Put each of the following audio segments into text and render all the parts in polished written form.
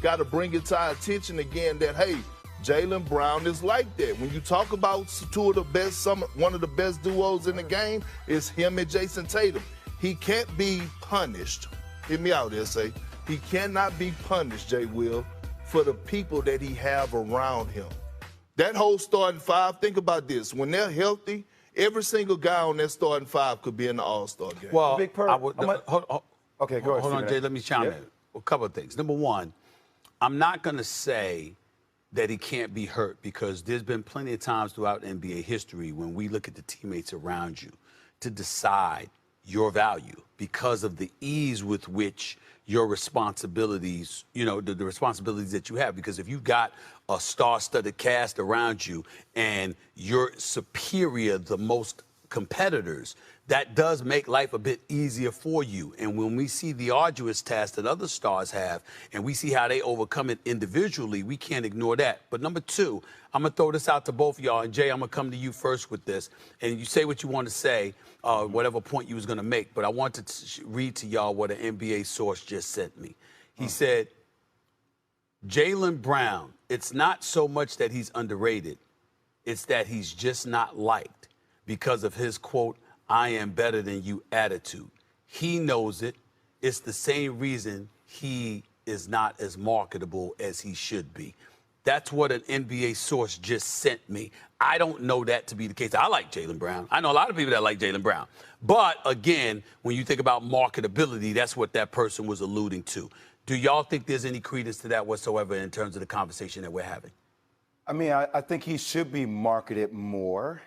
got to bring it to our attention again that, hey, Jaylen Brown is like that. When you talk about two of the best, one of the best duos in the game is him and Jason Tatum. He can't be punished. Hear me out, S.A. He cannot be punished, Jay Will, for the people that he have around him. That whole starting five, think about this. When they're healthy, every single guy on that starting five could be in the All-Star game. Well, okay, go ahead. Hold on, Jay. Let me chime in. A couple of things. Number one, I'm not going to say that he can't be hurt because there's been plenty of times throughout NBA history when we look at the teammates around you to decide your value because of the ease with which your responsibilities, the responsibilities that you have. Because if you've got a star-studded cast around you and you're superior to most competitors, that does make life a bit easier for you. And when we see the arduous task that other stars have and we see how they overcome it individually, we can't ignore that. But number two, I'm going to throw this out to both of y'all. And Jay, I'm going to come to you first with this. And you say what you want to say, whatever point you was going to make. But I want to read to y'all what an NBA source just sent me. He said, Jaylen Brown, it's not so much that he's underrated. It's that he's just not liked because of his, quote, I am better than you attitude. He knows it. It's the same reason he is not as marketable as he should be. That's what an NBA source just sent me. I don't know that to be the case. I like Jaylen Brown. I know a lot of people that like Jaylen Brown. But, again, when you think about marketability, that's what that person was alluding to. Do y'all think there's any credence to that whatsoever in terms of the conversation that we're having? I mean, I think he should be marketed more.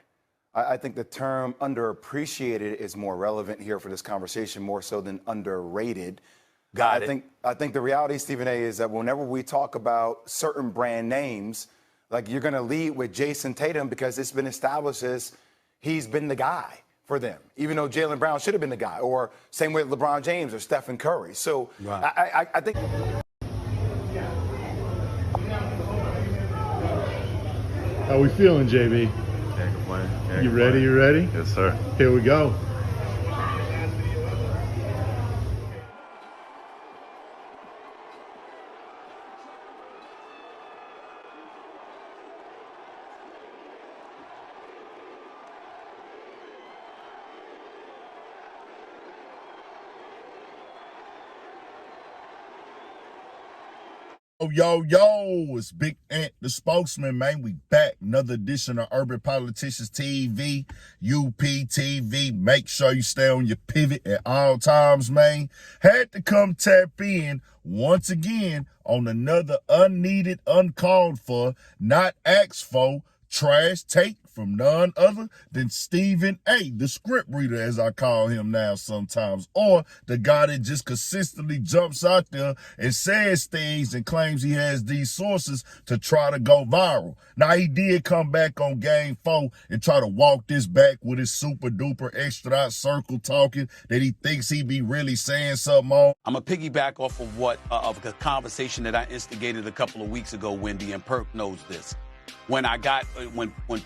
I think the term underappreciated is more relevant here for this conversation, more so than underrated. Got it. I think the reality, Stephen A., is that whenever we talk about certain brand names, like you're going to lead with Jason Tatum because it's been established as he's been the guy for them, even though Jaylen Brown should have been the guy, or same with LeBron James or Stephen Curry. So right. I think. How we feeling, JB? Can't complain. You ready? You ready? Yes, sir. Here we go. Yo, it's Big Ant, the spokesman, man. We back. Another edition of Urban Politicians TV, UPTV. Make sure you stay on your pivot at all times, man. Had to come tap in once again on another unneeded, uncalled for, not asked for, trash take from none other than Stephen A., the script reader, as I call him now sometimes, or the guy that just consistently jumps out there and says things and claims he has these sources to try to go viral. Now, he did come back on Game 4 and try to walk this back with his super-duper extra circle talking that he thinks he be really saying something on. I'm going to piggyback off of of a conversation that I instigated a couple of weeks ago, Wendy, and Perk knows this. When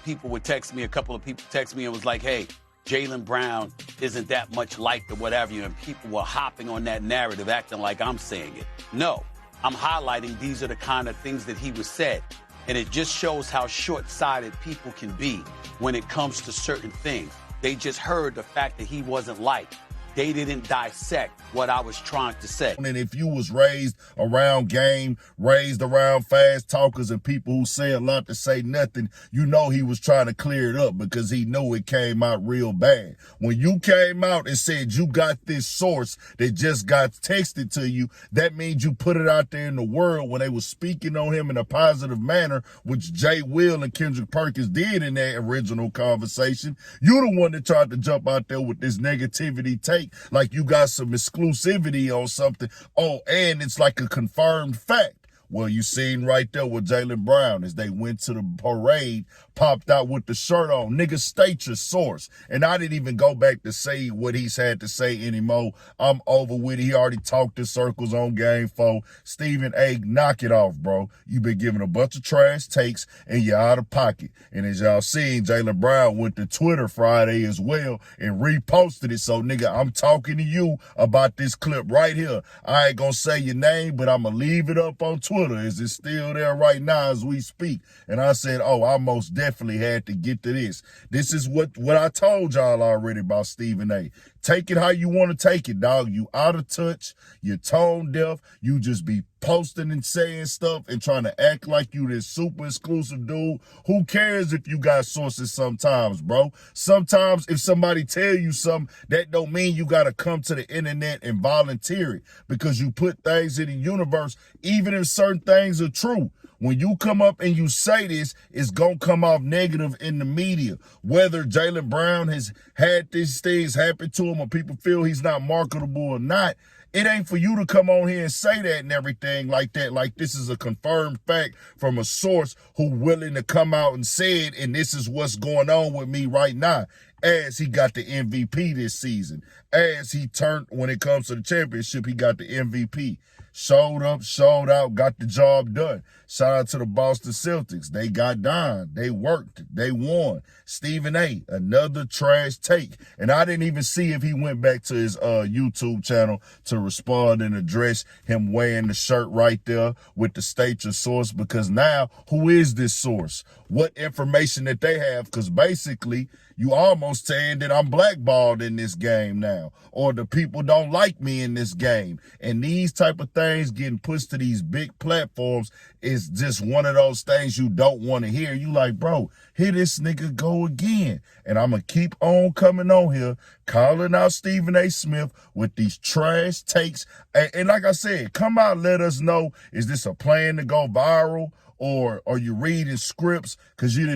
people would text me, a couple of people text me and was like, hey, Jaylen Brown isn't that much liked or whatever, and people were hopping on that narrative, acting like I'm saying it. No, I'm highlighting these are the kind of things that he was said. And it just shows how short-sighted people can be when it comes to certain things. They just heard the fact that he wasn't liked. They didn't dissect what I was trying to say. And if you was raised around game, raised around fast talkers and people who say a lot to say nothing, you know he was trying to clear it up because he knew it came out real bad. When you came out and said you got this source that just got texted to you, that means you put it out there in the world when they were speaking on him in a positive manner, which Jay Will and Kendrick Perkins did in that original conversation. You the one that tried to jump out there with this negativity take, like you got some exclusivity on something. Oh, and it's like a confirmed fact. Well, you seen right there with Jaylen Brown as they went to the parade, popped out with the shirt on. Nigga, state your source. And I didn't even go back to say what he's had to say anymore. I'm over with it. He already talked in circles on Game 4. Stephen A., knock it off, bro. You've been giving a bunch of trash takes and you're out of pocket. And as y'all seen, Jaylen Brown went to Twitter Friday as well and reposted it. So, nigga, I'm talking to you about this clip right here. I ain't gonna say your name, but I'm gonna leave it up on Twitter Twitter. Is it still there right now as we speak? And I said, oh, I most definitely had to get to this. This is what I told y'all already about Stephen A. Take it how you want to take it, dog. You out of touch. You're tone deaf. You just be posting and saying stuff and trying to act like you this super exclusive dude. Who cares if you got sources sometimes, bro? Sometimes if somebody tell you something, that don't mean you got to come to the internet and volunteer it, because you put things in the universe, even if certain things are true. When you come up and you say this, it's going to come off negative in the media. Whether Jaylen Brown has had these things happen to him or people feel he's not marketable or not, it ain't for you to come on here and say that and everything like that. Like this is a confirmed fact from a source who willing to come out and say it, and this is what's going on with me right now. As he got the MVP this season, as he turned, when it comes to the championship, he got the MVP. Showed up, showed out, got the job done. Shout out to the Boston Celtics. They got down. They worked. They won. Stephen A., another trash take. And I didn't even see if he went back to his YouTube channel to respond and address him wearing the shirt right there with the state your source, because now, who is this source? What information that they have? Because basically, you almost saying that I'm blackballed in this game now, or the people don't like me in this game. And these type of things getting pushed to these big platforms is just one of those things you don't want to hear. You like, bro, here this nigga go again. And I'm going to keep on coming on here, calling out Stephen A. Smith with these trash takes. And like I said, come out, let us know, is this a plan to go viral? Or are you reading scripts because you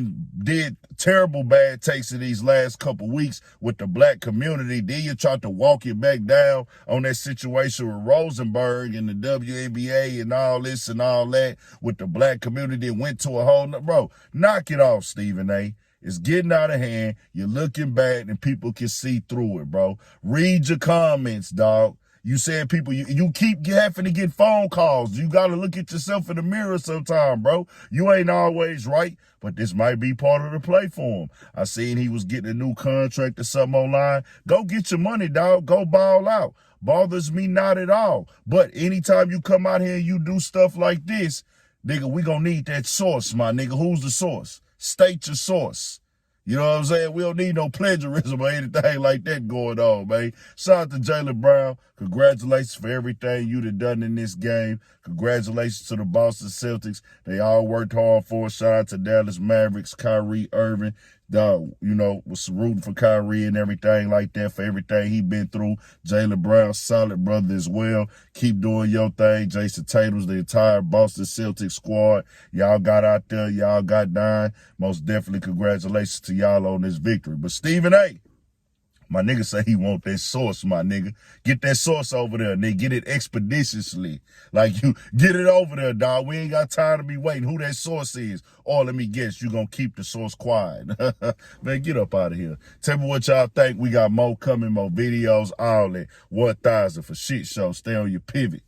did terrible bad takes in these last couple weeks with the black community? Then you tried to walk it back down on that situation with Rosenberg and the WNBA and all this and all that with the black community and went to a whole nother. Bro, knock it off, Stephen A. It's getting out of hand. You're looking bad and people can see through it, bro. Read your comments, dog. You said people, you keep having to get phone calls. You got to look at yourself in the mirror sometime, bro. You ain't always right, but this might be part of the play for him. I seen he was getting a new contract or something online. Go get your money, dog. Go ball out. Bothers me not at all. But anytime you come out here and you do stuff like this, nigga, we gonna need that source, my nigga. Who's the source? State your source. You know what I'm saying? We don't need no plagiarism or anything like that going on, man. Shout out to Jaylen Brown. Congratulations for everything you done in this game. Congratulations to the Boston Celtics. They all worked hard for it. Shout out to Dallas Mavericks, Kyrie Irving. Was rooting for Kyrie and everything like that, for everything he been through. Jaylen Brown, solid brother as well. Keep doing your thing. Jason Tatum's, the entire Boston Celtics squad. Y'all got out there. Y'all got down. Most definitely congratulations to y'all on this victory. But Stephen A., my nigga say he want that source, my nigga. Get that source over there, nigga. Get it expeditiously. Like, you get it over there, dog. We ain't got time to be waiting. Who that source is? Or let me guess, you gonna keep the source quiet. Man, get up out of here. Tell me what y'all think. We got more coming, more videos, all that. 1,000 for shit show. Stay on your pivot.